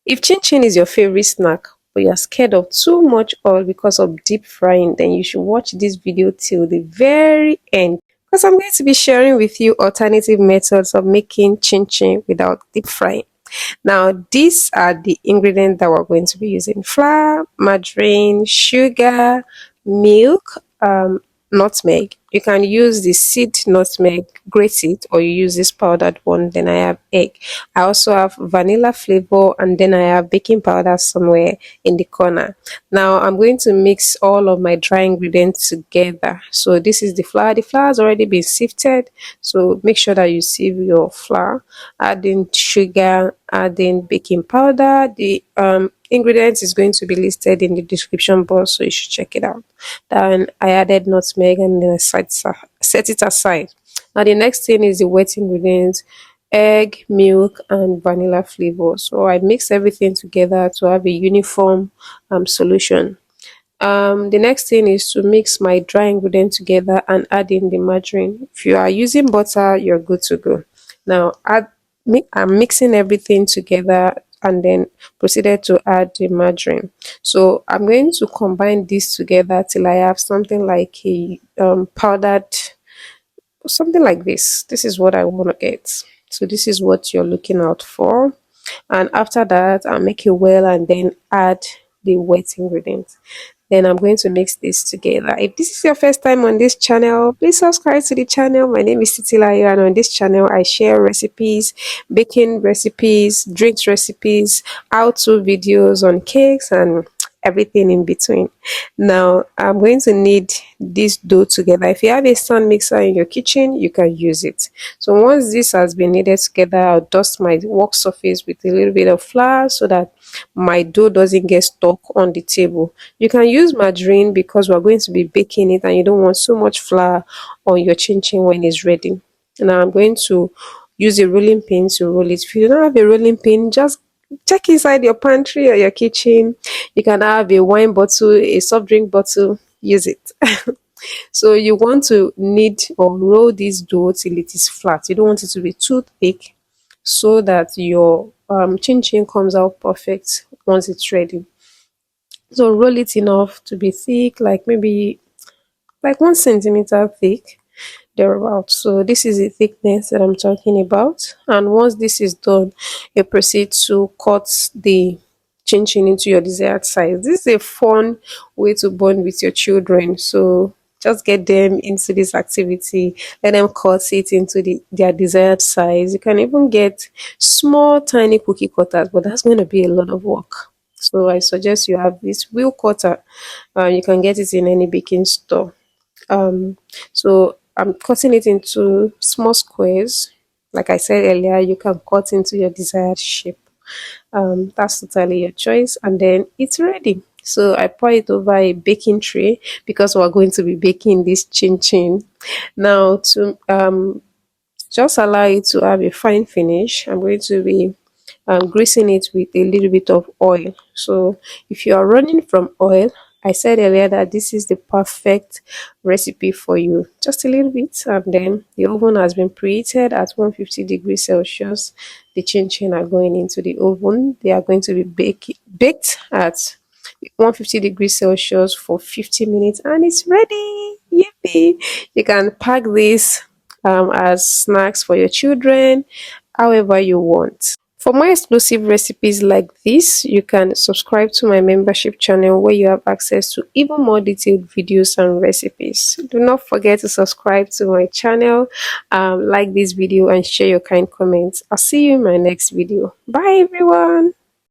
If chin chin is your favorite snack, but you're scared of too much oil because of deep frying, then you should watch this video till the very end because I'm going to be sharing with you alternative methods of making chin chin without deep frying. Now, these are the ingredients that we're going to be using: flour, margarine, sugar, milk, nutmeg. You can use the seed nutmeg, grate it, or you use this powdered one. Then I have egg. I also have vanilla flavor, and then I have baking powder somewhere in the corner. Now I'm going to mix all of my dry ingredients together. So this is the flour. The flour has already been sifted, so make sure that you sieve your flour. Add in sugar, add in baking powder. The ingredients is going to be listed in the description box, so you should check it out. Then I added nutmeg and then I set it aside. Now the next thing is the wet ingredients: egg, milk, and vanilla flavor. So I mix everything together to have a uniform solution. The next thing is to mix my dry ingredient together and add in the margarine. If you are using butter, you're good to go. Now I'm mixing everything together and then proceeded to add the margarine. So I'm going to combine this together till I have something like a powdered, something like this. This is what I want to get. So this is what you're looking out for. And after that, I'll make it well and then add the wet ingredients. Then I'm going to mix this together. If this is your first time on this channel, please subscribe to the channel. My name is Titilayo, and on this channel I share recipes, baking recipes, drinks recipes, how-to videos on cakes, and everything in between. Now I'm going to knead this dough together. If you have a stand mixer in your kitchen, you can use it. So once this has been kneaded together, I'll dust my work surface with a little bit of flour so that my dough doesn't get stuck on the table. You can use margarine because we're going to be baking it and you don't want so much flour on your chin chin when it's ready. Now I'm going to use a rolling pin to roll it. If you don't have a rolling pin, just check inside your pantry or your kitchen. You can have a wine bottle, a soft drink bottle, use it. So you want to knead or roll this dough till it is flat. You don't want it to be too thick so that your chin chin comes out perfect once it's ready. So roll it enough to be thick, like maybe like 1 centimeter thick, thereabout. So this is the thickness that I'm talking about. And once this is done, you proceed to cut the chin chin into your desired size. This is a fun way to bond with your children. So just get them into this activity, let them cut it into their desired size. You can even get small tiny cookie cutters, but that's going to be a lot of work. So I suggest you have this wheel cutter. You can get it in any baking store. So I'm cutting it into small squares. Like I said earlier, you can cut into your desired shape. That's totally your choice, and then it's ready. So I pour it over a baking tray because we're going to be baking this chin chin. Now to just allow it to have a fine finish, I'm going to be greasing it with a little bit of oil. So if you are running from oil, I said earlier that this is the perfect recipe for you. Just a little bit, and then the oven has been preheated at 150 degrees Celsius. The chin chin are going into the oven. They are going to be baked at 150 degrees Celsius for 50 minutes, and it's ready. Yippee! You can pack this as snacks for your children, however you want. For more exclusive recipes like this, you can subscribe to my membership channel where you have access to even more detailed videos and recipes. Do not forget to subscribe to my channel, like this video, and share your kind comments. I'll see you in my next video. Bye everyone.